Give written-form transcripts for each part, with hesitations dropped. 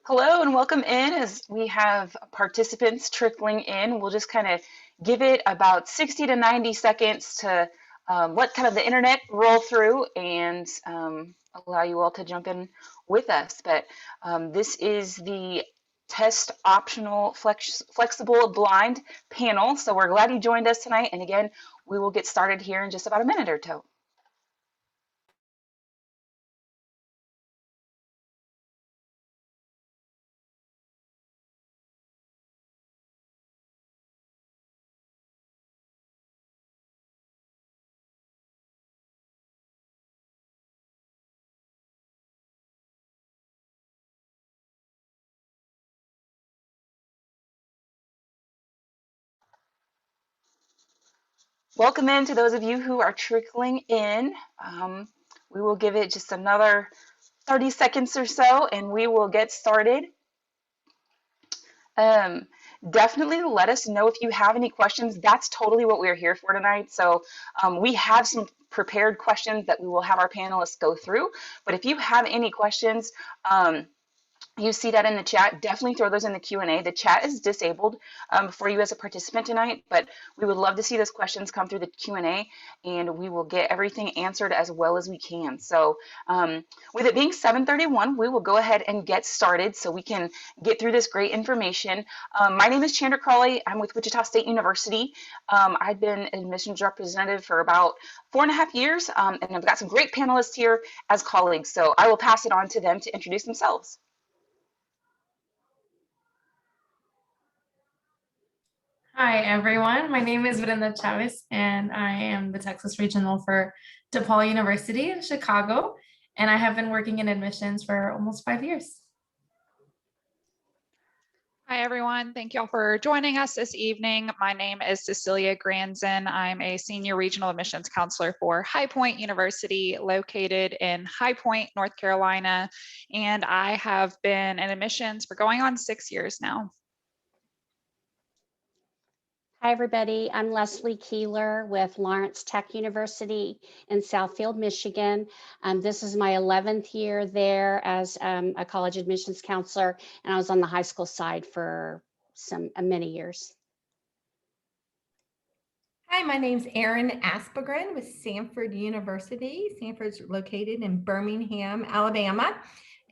Hello and welcome in as we have participants trickling in. We'll just kind of give it about 60 to 90 seconds to let kind of the internet roll through and allow you all to jump in with us. But this is the test optional flexible blind panel. So we're glad you joined us tonight. And again, we will get started here in just about a minute or two. Welcome in to those of you who are trickling in. We will give it just another 30 seconds or so and we will get started. Um, Definitely let us know if you have any questions. That's totally what we're here for tonight. So we have some prepared questions that we will have our panelists go through. But if you have any questions, you see that in the chat, definitely throw those in the Q&A. The chat is disabled for you as a participant tonight, but we would love to see those questions come through the Q&A and we will get everything answered as well as we can. So with it being 7:31, we will go ahead and get started so we can get through this great information. My name is Chandra Crawley. I'm with Wichita State University. I've been an admissions representative for about 4.5 years, and I've got some great panelists here as colleagues. So I will pass it on to them to introduce themselves. Hi, everyone. My name is Brenda Chavez, and I am the Texas Regional for DePaul University in Chicago. And I have been working in admissions for almost 5 years. Hi, everyone. Thank you all for joining us this evening. My name is Cecilia Granzin. I'm a senior regional admissions counselor for High Point University, located in High Point, North Carolina. And I have been in admissions for going on 6 years now. Hi, everybody. I'm Leslie Keeler with Lawrence Tech University in Southfield, Michigan. This is my 11th year there as a college admissions counselor, and I was on the high school side for many years. Hi, my name's Erin Aspegren with Samford University. Samford's located in Birmingham, Alabama,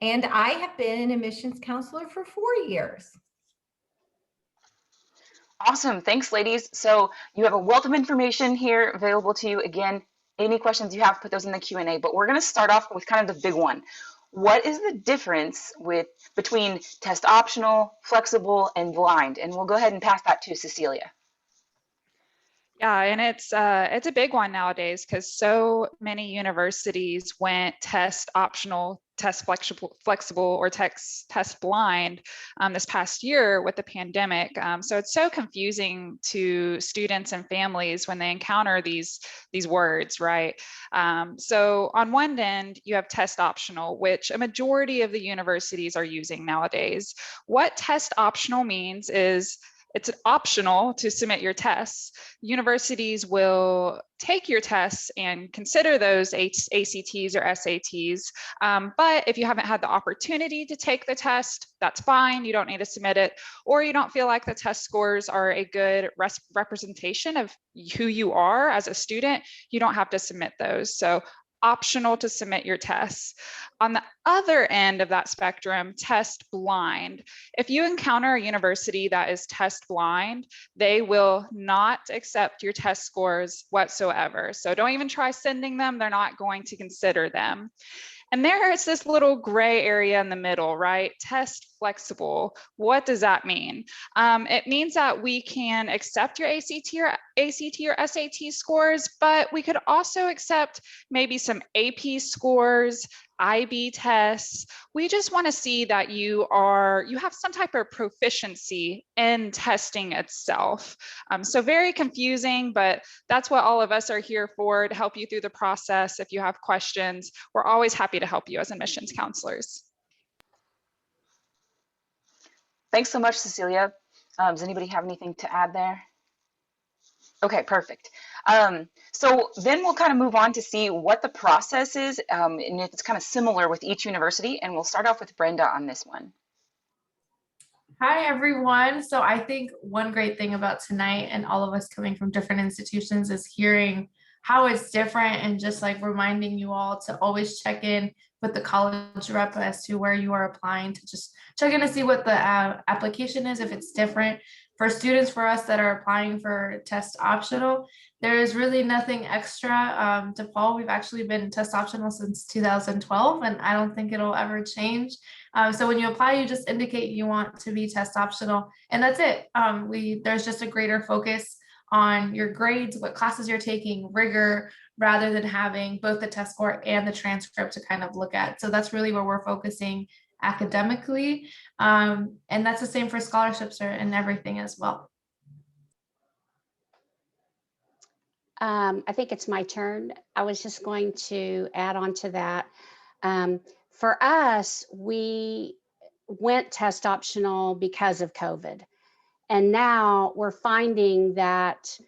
and I have been an admissions counselor for 4 years. Awesome. Thanks, ladies. So you have a wealth of information here available to you. Again, any questions you have, put those in the Q&A. But we're going to start off with kind of the big one. What is the difference between test optional, flexible, and blind? And we'll go ahead and pass that to Cecilia. Yeah, and it's a big one nowadays because so many universities went test optional, test flexible, or test blind this past year with the pandemic. So it's so confusing to students and families when they encounter these words, right? So on one end, you have test optional, which a majority of the universities are using nowadays. What test optional means is it's optional to submit your tests. Universities will take your tests and consider those ACTs or SATs. But if you haven't had the opportunity to take the test, that's fine. You don't need to submit it. Or you don't feel like the test scores are a good representation of who you are as a student, you don't have to submit those. So optional to submit your tests. On the other end of that spectrum, test blind. If you encounter a university that is test blind, they will not accept your test scores whatsoever. So don't even try sending them. They're not going to consider them. And there is this little gray area in the middle, right? Test flexible. What does that mean? It means that we can accept your ACT or SAT scores, but we could also accept maybe some AP scores, IB tests. We just want to see that you have some type of proficiency in testing itself. So very confusing, but that's what all of us are here for, to help you through the process. If you have questions, we're always happy to help you as admissions counselors. Thanks so much, Cecilia. Does anybody have anything to add there? Okay, perfect. So then we'll kind of move on to see what the process is and if it's kind of similar with each university. And we'll start off with Brenda on this one. Hi, everyone. So I think one great thing about tonight and all of us coming from different institutions is hearing how it's different and just like reminding you all to always check in with the college rep as to where you are applying, to just check in to see what the application is, if it's different. For students, for us that are applying for test optional, there is really nothing extra. DePaul, we've actually been test optional since 2012, and I don't think it'll ever change. So when you apply, you just indicate you want to be test optional, and that's it. There's just a greater focus on your grades, what classes you're taking, rigor, rather than having both the test score and the transcript to kind of look at. So that's really where we're focusing academically. And that's the same for scholarships and everything as well. I think it's my turn. I was just going to add on to that. For us, we went test optional because of COVID. And now we're finding that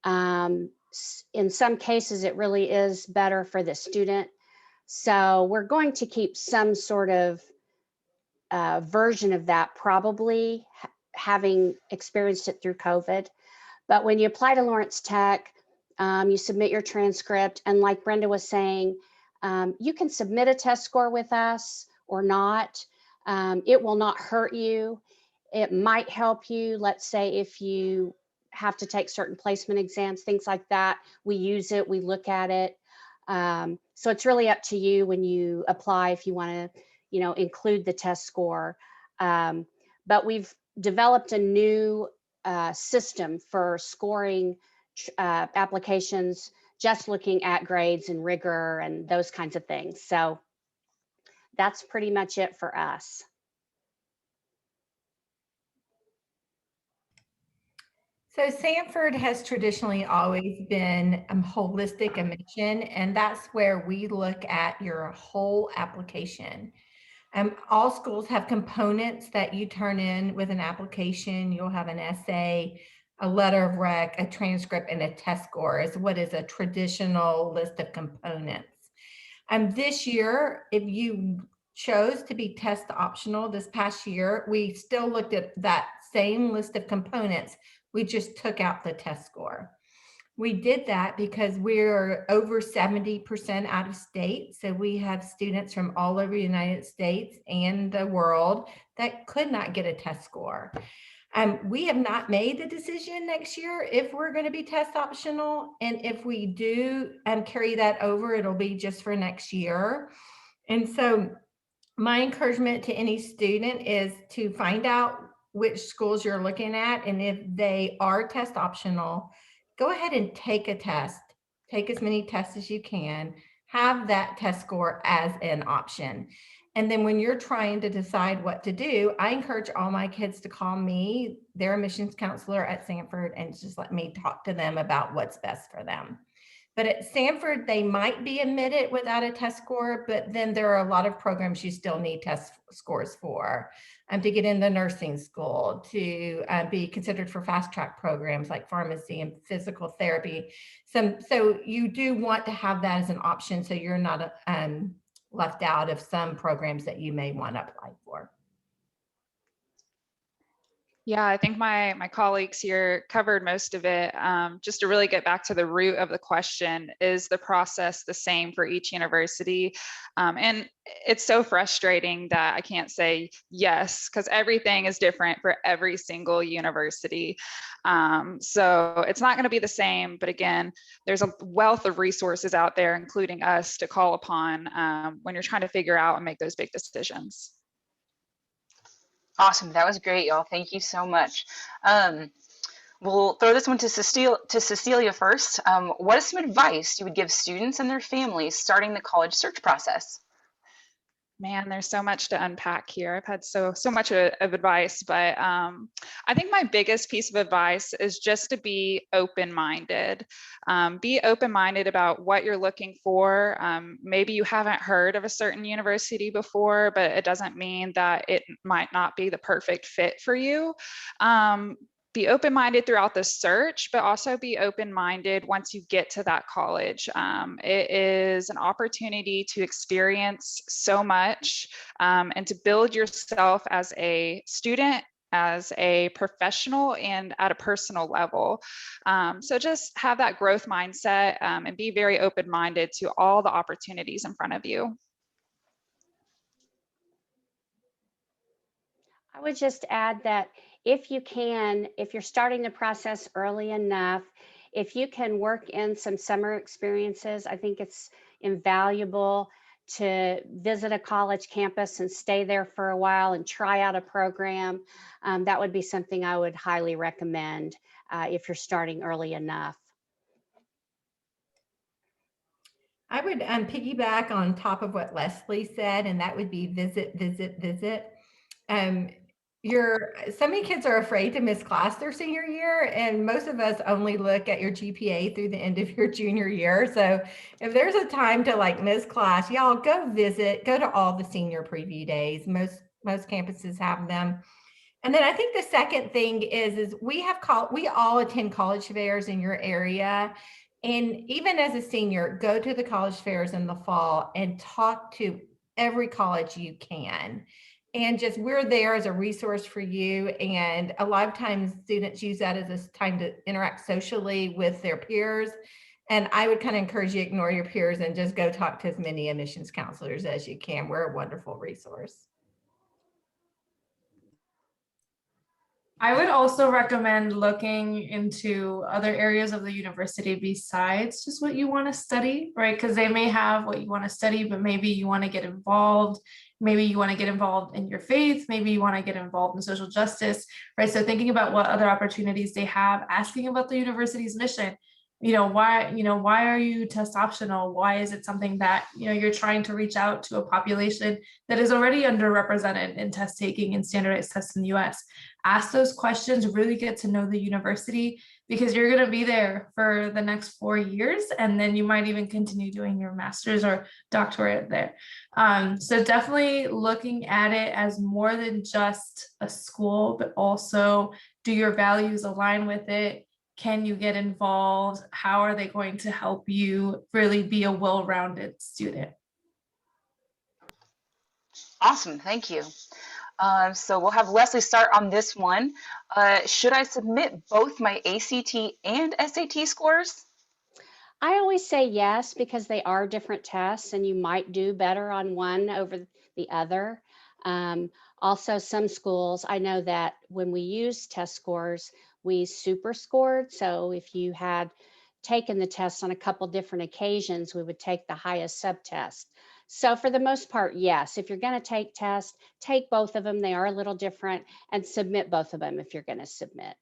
in some cases, it really is better for the student. So we're going to keep some sort of version of that, probably having experienced it through COVID. But when you apply to Lawrence Tech, you submit your transcript. And like Brenda was saying, you can submit a test score with us or not. It will not hurt you. It might help you. Let's say if you have to take certain placement exams, things like that, we use it, we look at it. So it's really up to you when you apply if you want to, include the test score. But we've developed a new system for scoring applications, just looking at grades and rigor and those kinds of things. So that's pretty much it for us. So Sanford has traditionally always been holistic admission, and that's where we look at your whole application. All schools have components that you turn in with an application. You'll have an essay, a letter of rec, a transcript, and a test score is what is a traditional list of components. This year, if you chose to be test optional this past year, we still looked at that same list of components. We just took out the test score. We did that because we're over 70% out of state. So we have students from all over the United States and the world that could not get a test score. We have not made the decision next year if we're going to be test optional. And if we do carry that over, it'll be just for next year. And so my encouragement to any student is to find out which schools you're looking at. And if they are test optional, go ahead and take a test. Take as many tests as you can. Have that test score as an option. And then when you're trying to decide what to do, I encourage all my kids to call me, their admissions counselor at Sanford, and just let me talk to them about what's best for them. But at Sanford, they might be admitted without a test score, but then there are a lot of programs you still need test scores for, to get in the nursing school, to be considered for fast track programs like pharmacy and physical therapy. So you do want to have that as an option so you're not left out of some programs that you may want to apply for. Yeah, I think my colleagues here covered most of it. Just to really get back to the root of the question, is the process the same for each university? And it's so frustrating that I can't say yes, because everything is different for every single university. So it's not going to be the same. But again, there's a wealth of resources out there, including us, to call upon when you're trying to figure out and make those big decisions. Awesome. That was great, y'all. Thank you so much. We'll throw this one to Cecilia first. What is some advice you would give students and their families starting the college search process? Man, there's so much to unpack here. I've had so much of advice, but I think my biggest piece of advice is just to be open-minded. Be open-minded about what you're looking for. Maybe you haven't heard of a certain university before, but it doesn't mean that it might not be the perfect fit for you. Be open-minded throughout the search, but also be open-minded once you get to that college. It is an opportunity to experience so much and to build yourself as a student as a professional and at a personal level. So just have that growth mindset and be very open-minded to all the opportunities in front of you. I would just add that if you can, if you're starting the process early enough, if you can work in some summer experiences, I think it's invaluable to visit a college campus and stay there for a while and try out a program. That would be something I would highly recommend if you're starting early enough. I would piggyback on top of what Leslie said, and that would be visit, visit, visit. So many kids are afraid to miss class their senior year, and most of us only look at your GPA through the end of your junior year. So if there's a time to like miss class, y'all go visit, go to all the senior preview days. Most campuses have them. And then I think the second thing is we all attend college fairs in your area. And even as a senior, go to the college fairs in the fall and talk to every college you can. And just, we're there as a resource for you. And a lot of times students use that as a time to interact socially with their peers. And I would kind of encourage you to ignore your peers and just go talk to as many admissions counselors as you can. We're a wonderful resource. I would also recommend looking into other areas of the university besides just what you want to study, right? Because they may have what you want to study, but maybe you want to get involved. Maybe you want to get involved in your faith. Maybe you want to get involved in social justice, right? So thinking about what other opportunities they have, asking about the university's mission. Why are you test optional? Why is it something that, you're trying to reach out to a population that is already underrepresented in test taking and standardized tests in the US? Ask those questions, really get to know the university, because you're going to be there for the next 4 years. And then you might even continue doing your master's or doctorate there. So definitely looking at it as more than just a school, but also, do your values align with it? Can you get involved? How are they going to help you really be a well-rounded student? Awesome, thank you. So we'll have Leslie start on this one. Should I submit both my ACT and SAT scores? I always say yes, because they are different tests and you might do better on one over the other. Also, some schools, I know that when we use test scores, we super scored. So if you had taken the test on a couple different occasions, we would take the highest subtest. So for the most part, yes, if you're going to take tests, take both of them. They are a little different, and submit both of them if you're going to submit.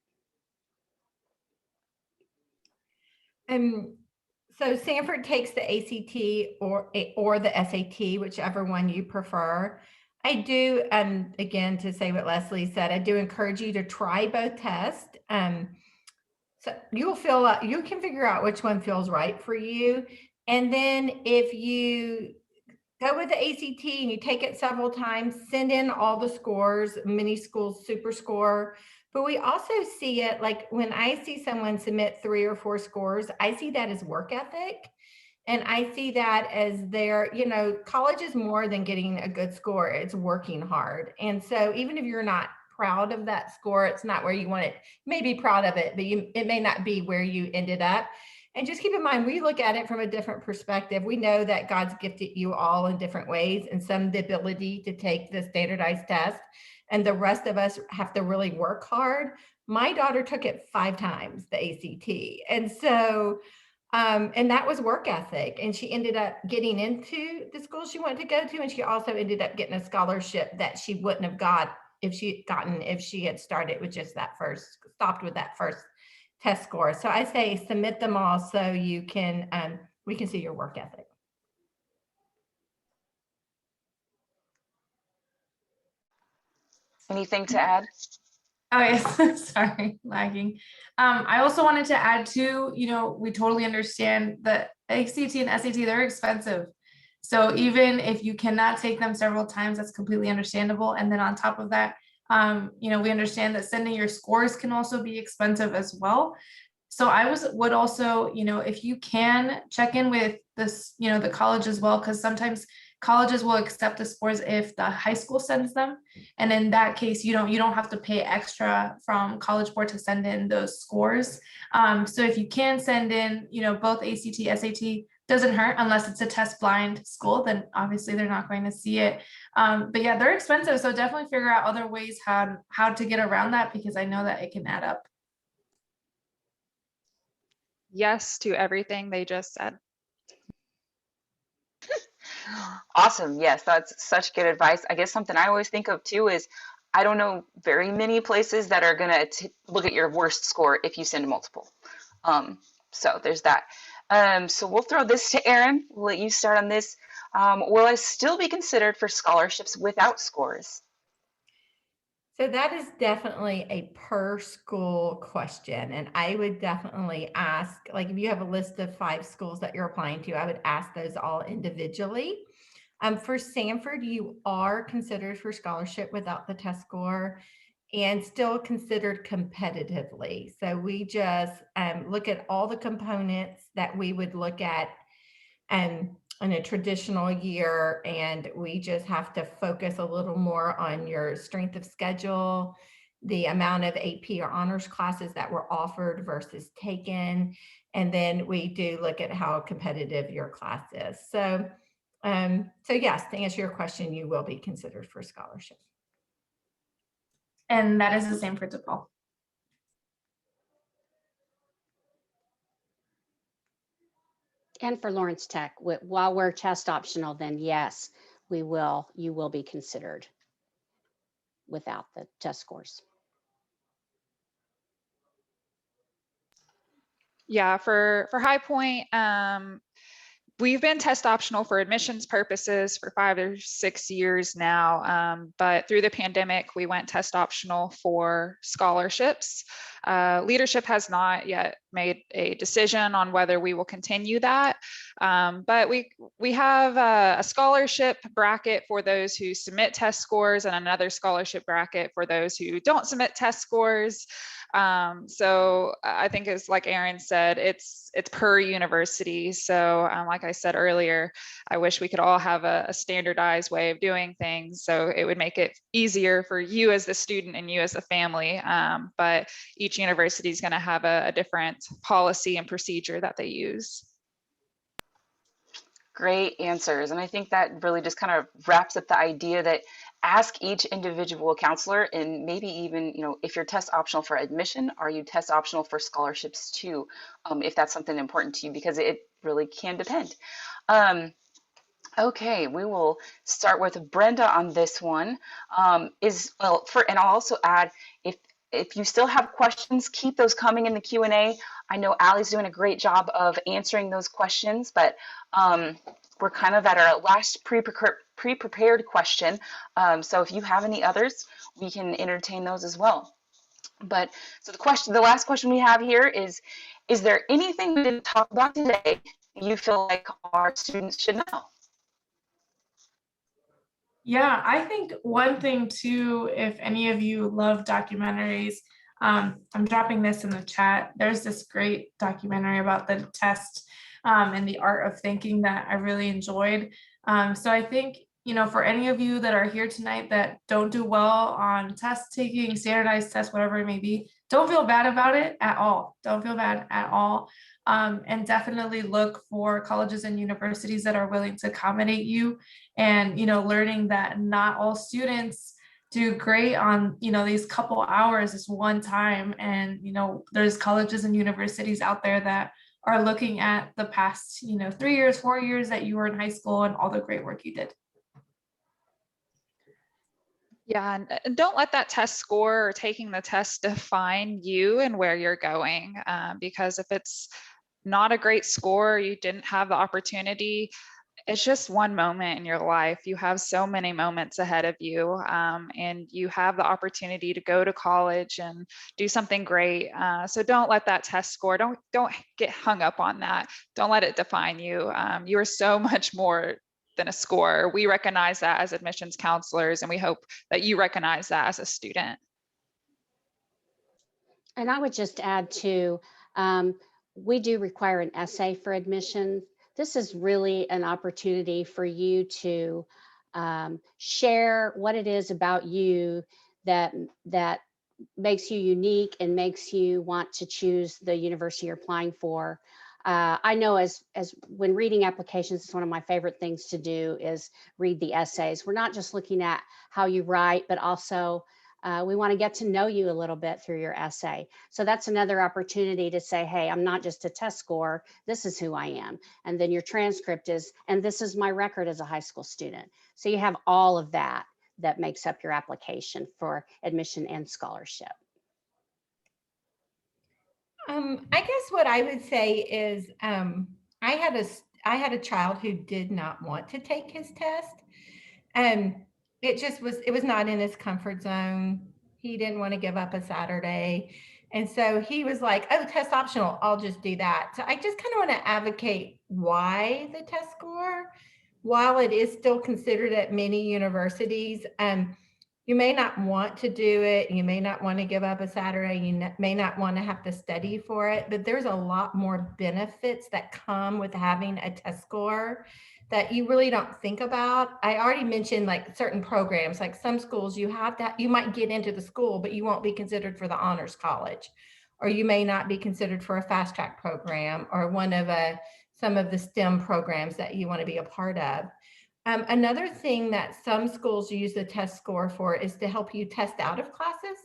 So Sanford takes the ACT or the SAT, whichever one you prefer. I do, again, to say what Leslie said, I do encourage you to try both tests. So you can figure out which one feels right for you. And then if you go with the ACT and you take it several times, send in all the scores. Many schools super score. But we also see it, like when I see someone submit 3 or 4 scores, I see that as work ethic. And I see that as college is more than getting a good score. It's working hard. And so even if you're not proud of that score, it's not where you want it. You may be proud of it, but it may not be where you ended up. And just keep in mind, we look at it from a different perspective. We know that God's gifted you all in different ways, and some the ability to take the standardized test, and the rest of us have to really work hard. My daughter took it 5 times, the ACT. And so, and that was work ethic. And she ended up getting into the school she wanted to go to. And she also ended up getting a scholarship that she wouldn't have got if she had started with just stopped with that first test score. So I say submit them all so you can, we can see your work ethic. Anything to add? Oh, yes, sorry, lagging. I also wanted to add too, we totally understand that ACT and SAT, they're expensive. So even if you cannot take them several times, that's completely understandable. And then on top of that, we understand that sending your scores can also be expensive as well. So I would also, if you can check in with this, the college as well, because sometimes colleges will accept the scores if the high school sends them. And in that case, you don't have to pay extra from College Board to send in those scores. So if you can send in, both ACT, SAT, doesn't hurt unless it's a test blind school, then obviously they're not going to see it. But yeah, they're expensive. So definitely figure out other ways how to get around that, because I know that it can add up. Yes to everything they just said. Awesome. Yes, that's such good advice. I guess something I always think of too is I don't know very many places that are going to look at your worst score if you send multiple. So there's that. So we'll throw this to Erin. We'll let you start on this. Will I still be considered for scholarships without scores? So that is definitely a per school question. And I would definitely ask, like if you have a list of 5 schools that you're applying to, I would ask those all individually. For Samford, you are considered for scholarship without the test score and still considered competitively. So we just look at all the components that we would look at in a traditional year, and we just have to focus a little more on your strength of schedule, the amount of AP or honors classes that were offered versus taken, and then we do look at how competitive your class is. So yes, to answer your question, you will be considered for scholarship. And that is the same for DePaul. And for Lawrence Tech, while we're test optional, then yes, you will be considered without the test scores. Yeah, for High Point, we've been test optional for admissions purposes for 5 or 6 years now, but through the pandemic, we went test optional for scholarships. Leadership has not yet made a decision on whether we will continue that, but we have a scholarship bracket for those who submit test scores and another scholarship bracket for those who don't submit test scores. So I think it's like Erin said, it's per university. So like I said earlier, I wish we could all have a standardized way of doing things. So it would make it easier for you as the student and you as the family. But each university is going to have a different policy and procedure that they use. Great answers. And I think that really just kind of wraps up the idea that ask each individual counselor, and maybe even, if you're test optional for admission, are you test optional for scholarships too? If that's something important to you, because it really can depend. Okay, we will start with Brenda on this one. And I'll also add, if you still have questions, keep those coming in the Q&A. I know Allie's doing a great job of answering those questions, but we're kind of at our last pre-prepared question. So if you have any others, we can entertain those as well. But so the last question we have here is there anything we didn't talk about today you feel like our students should know? Yeah, I think one thing too, if any of you love documentaries, I'm dropping this in the chat. There's this great documentary about the test and the art of thinking that I really enjoyed. So I think, for any of you that are here tonight that don't do well on test taking, standardized tests, whatever it may be, don't feel bad about it at all. Don't feel bad at all. And definitely look for colleges and universities that are willing to accommodate you, and learning that not all students do great on these couple hours, this one time, and there's colleges and universities out there that are looking at the past 3 years, 4 years that you were in high school and all the great work you did. Yeah, and don't let that test score or taking the test define you and where you're going, because if it's not a great score, you didn't have the opportunity, it's just one moment in your life. You have so many moments ahead of you, and you have the opportunity to go to college and do something great. So don't let that test score, don't get hung up on that. Don't let it define you. You are so much more than a score. We recognize that as admissions counselors, and we hope that you recognize that as a student. And I would just add to, we do require an essay for admission. this is really an opportunity for you to share what it is about you that makes you unique and makes you want to choose the university you're applying for. I know as when reading applications, it's one of my favorite things to do is read the essays. We're not just looking at how you write, but also we want to get to know you a little bit through your essay. So that's another opportunity to say, hey, I'm not just a test score, this is who I am. And then your transcript is, and this is my record as a high school student. So you have all of that that makes up your application for admission and scholarship. I guess what I would say is I had a child who did not want to take his test. It was not in his comfort zone. He didn't want to give up a Saturday. And so he was like, oh, test optional, I'll just do that. So I just kind of want to advocate why the test score, while it is still considered at many universities. You may not want to do it. You may not want to give up a Saturday. You may not want to have to study for it, but there's a lot more benefits that come with having a test score that you really don't think about. I already mentioned like certain programs, like some schools you might get into the school, but you won't be considered for the honors college, or you may not be considered for a fast track program or one of some of the STEM programs that you want to be a part of. Another thing that some schools use the test score for is to help you test out of classes.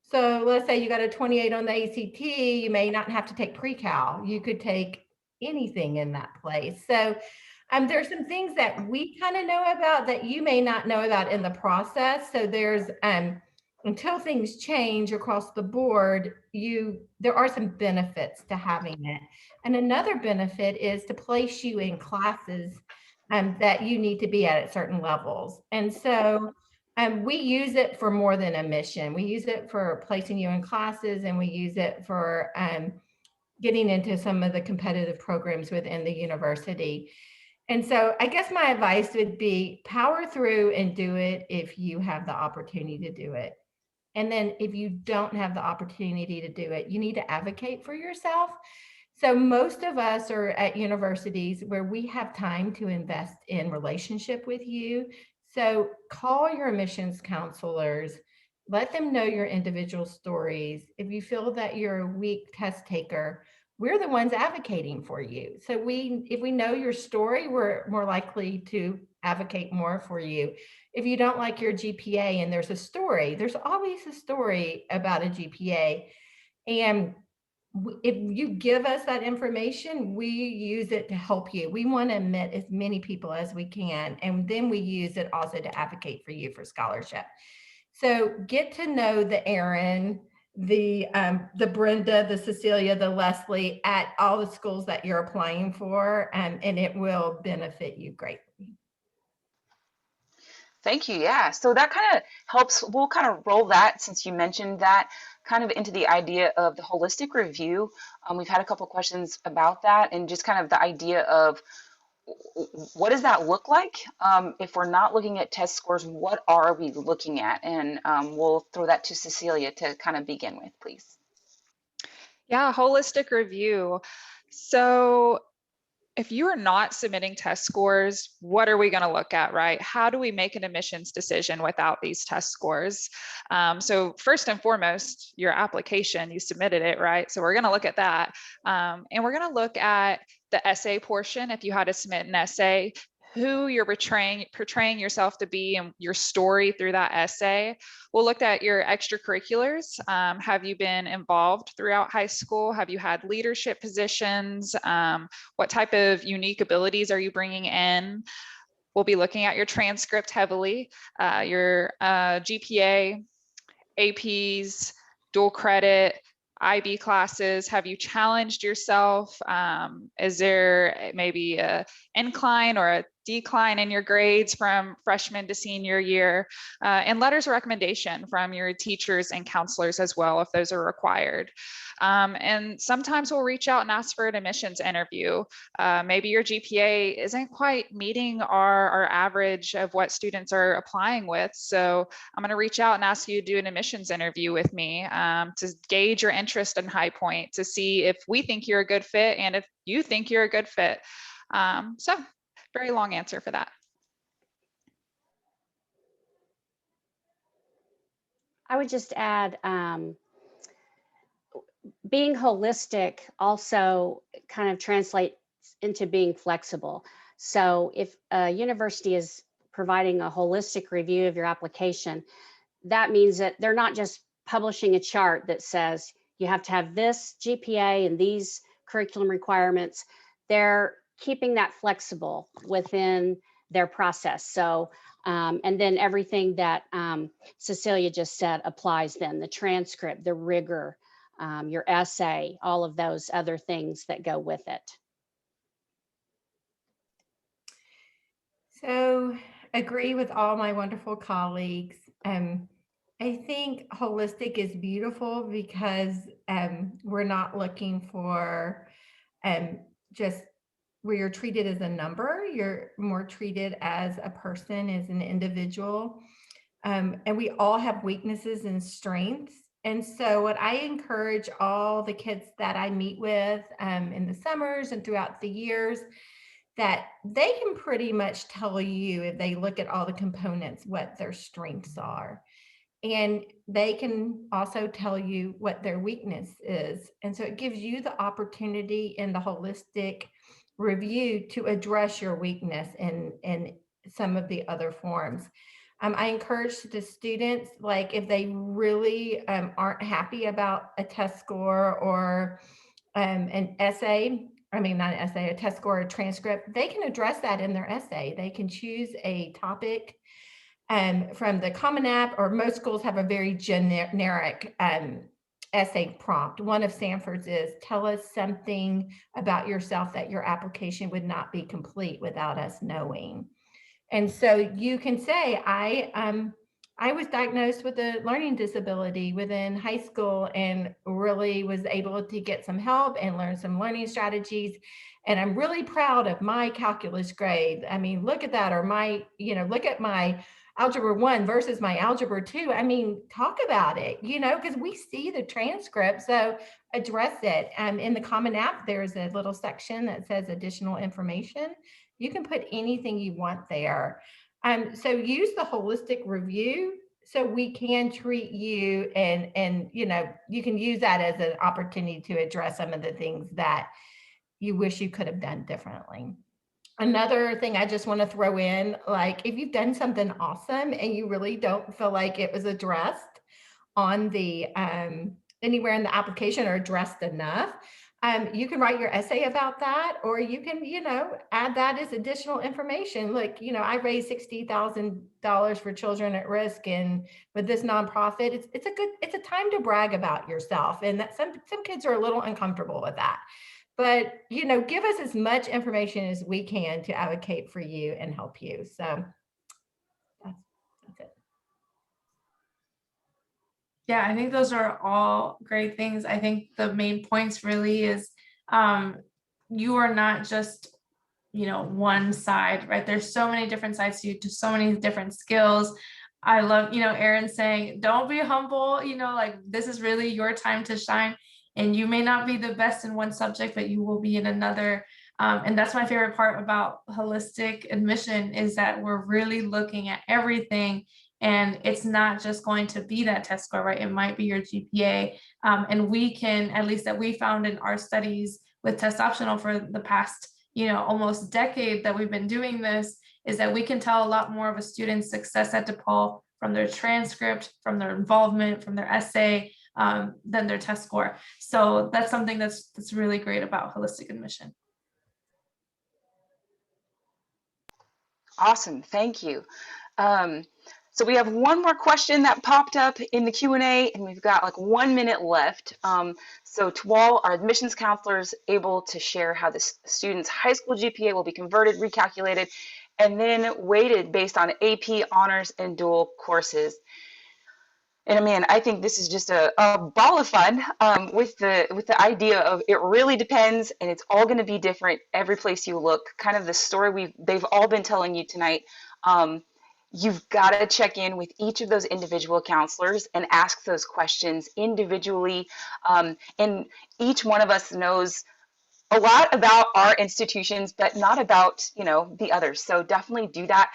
So let's say you got a 28 on the ACT, you may not have to take pre-cal. You could take anything in that place. So there's some things that we kind of know about that you may not know about in the process. So there's, until things change across the board, there are some benefits to having it. And another benefit is to place you in classes that you need to be at certain levels. And so we use it for more than a mission. We use it for placing you in classes, and we use it for getting into some of the competitive programs within the university. And so I guess my advice would be power through and do it if you have the opportunity to do it. And then if you don't have the opportunity to do it, you need to advocate for yourself. So most of us are at universities where we have time to invest in relationship with you. So call your admissions counselors, let them know your individual stories. If you feel that you're a weak test taker, we're the ones advocating for you. So if we know your story, we're more likely to advocate more for you. If you don't like your GPA and there's a story, there's always a story about a GPA. And if you give us that information, we use it to help you. We want to admit as many people as we can. And then we use it also to advocate for you for scholarship. So get to know the Erin, the Brenda, the Cecilia, the Leslie at all the schools that you're applying for, and it will benefit you greatly. Thank you. Yeah. So that kind of helps. We'll kind of roll that, since you mentioned that, kind of into the idea of the holistic review. We've had a couple of questions about that, and just kind of the idea of what does that look like? If we're not looking at test scores, what are we looking at? And we'll throw that to Cecilia to kind of begin with, please. Yeah, holistic review. So if you are not submitting test scores, what are we going to look at, right? How do we make an admissions decision without these test scores? So first and foremost, your application, you submitted it, right? So we're going to look at that. And we're going to look at the essay portion. If you had to submit an essay, who you're portraying yourself to be and your story through that essay. We'll look at your extracurriculars. Have you been involved throughout high school? Have you had leadership positions? What type of unique abilities are you bringing in? We'll be looking at your transcript heavily, your GPA, APs, dual credit, IB classes. Have you challenged yourself? Is there maybe an incline or a decline in your grades from freshman to senior year? And letters of recommendation from your teachers and counselors as well, if those are required. And sometimes we'll reach out and ask for an admissions interview. Maybe your GPA isn't quite meeting our average of what students are applying with. So I'm going to reach out and ask you to do an admissions interview with me to gauge your interest in High Point, to see if we think you're a good fit and if you think you're a good fit. So very long answer for that. I would just add, being holistic also kind of translates into being flexible. So if a university is providing a holistic review of your application, that means that they're not just publishing a chart that says you have to have this GPA and these curriculum requirements. They're keeping that flexible within their process. So, and then everything that Cecilia just said applies then, the transcript, the rigor, your essay, all of those other things that go with it. So agree with all my wonderful colleagues. I think holistic is beautiful because we're not looking for just where you're treated as a number. You're more treated as a person, as an individual. And we all have weaknesses and strengths. And so what I encourage all the kids that I meet with in the summers and throughout the years, that they can pretty much tell you, if they look at all the components, what their strengths are. And they can also tell you what their weakness is. And so it gives you the opportunity in the holistic review to address your weakness in some of the other forms. I encourage the students, like if they really aren't happy about a test score or an essay, I mean, not an essay, a test score or a transcript, they can address that in their essay. They can choose a topic from the Common App, or most schools have a very generic essay prompt. One of Sanford's is, tell us something about yourself that your application would not be complete without us knowing. And so you can say, I was diagnosed with a learning disability within high school and really was able to get some help and learn some learning strategies. And I'm really proud of my calculus grade. I mean, look at that, or my, look at my Algebra 1 versus my Algebra 2. I mean, talk about it, because we see the transcript, so address it. In the Common App, there's a little section that says additional information. You can put anything you want there. So use the holistic review so we can treat you, and you can use that as an opportunity to address some of the things that you wish you could have done differently. Another thing I just want to throw in, like if you've done something awesome and you really don't feel like it was addressed on the anywhere in the application or addressed enough, you can write your essay about that, or you can, add that as additional information. Like, I raised $60,000 for children at risk, and with this nonprofit, it's a time to brag about yourself, and that some kids are a little uncomfortable with that. But, give us as much information as we can to advocate for you and help you. So that's it. Yeah, I think those are all great things. I think the main points really is you are not just, one side, right? There's so many different sides to you, to so many different skills. I love, Erin saying, don't be humble, like this is really your time to shine. And you may not be the best in one subject, but you will be in another. And that's my favorite part about holistic admission, is that we're really looking at everything. And it's not just going to be that test score, right? It might be your GPA. And we can, at least that we found in our studies with Test Optional for the past, almost decade that we've been doing this, is that we can tell a lot more of a student's success at DePaul from their transcript, from their involvement, from their essay, than their test score. So that's something that's really great about holistic admission. Awesome, thank you. So we have one more question that popped up in the Q&A, and we've got like 1 minute left. So to all our admissions counselors able to share how the student's high school GPA will be converted, recalculated, and then weighted based on AP, honors, and dual courses. And man, I think this is just a ball of fun with the idea of it really depends, and it's all going to be different every place you look. Kind of the story they've all been telling you tonight. You've got to check in with each of those individual counselors and ask those questions individually. And each one of us knows a lot about our institutions, but not about, the others. So definitely do that.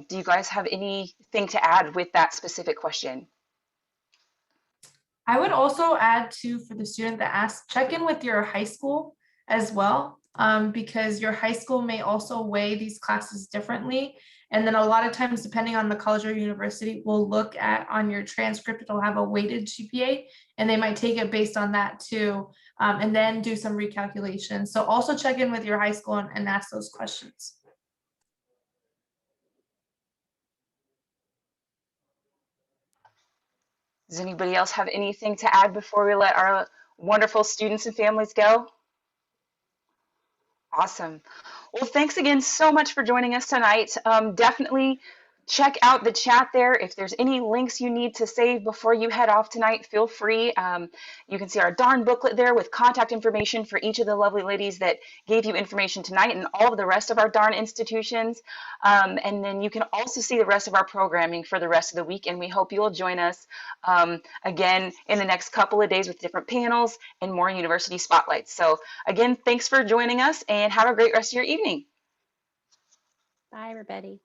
Do you guys have anything to add with that specific question? I would also add to, for the student that asks, check in with your high school as well, because your high school may also weigh these classes differently. And then a lot of times, depending on the college or university, will look at on your transcript, it'll have a weighted GPA, and they might take it based on that too, and then do some recalculation. So also check in with your high school and ask those questions. Does anybody else have anything to add before we let our wonderful students and families go? Awesome. Well, thanks again so much for joining us tonight. Definitely check out the chat there. If there's any links you need to save before you head off tonight, feel free. You can see our darn booklet there with contact information for each of the lovely ladies that gave you information tonight and all of the rest of our darn institutions. And then you can also see the rest of our programming for the rest of the week. And we hope you'll join us again in the next couple of days with different panels and more university spotlights. So again, thanks for joining us and have a great rest of your evening. Bye, everybody.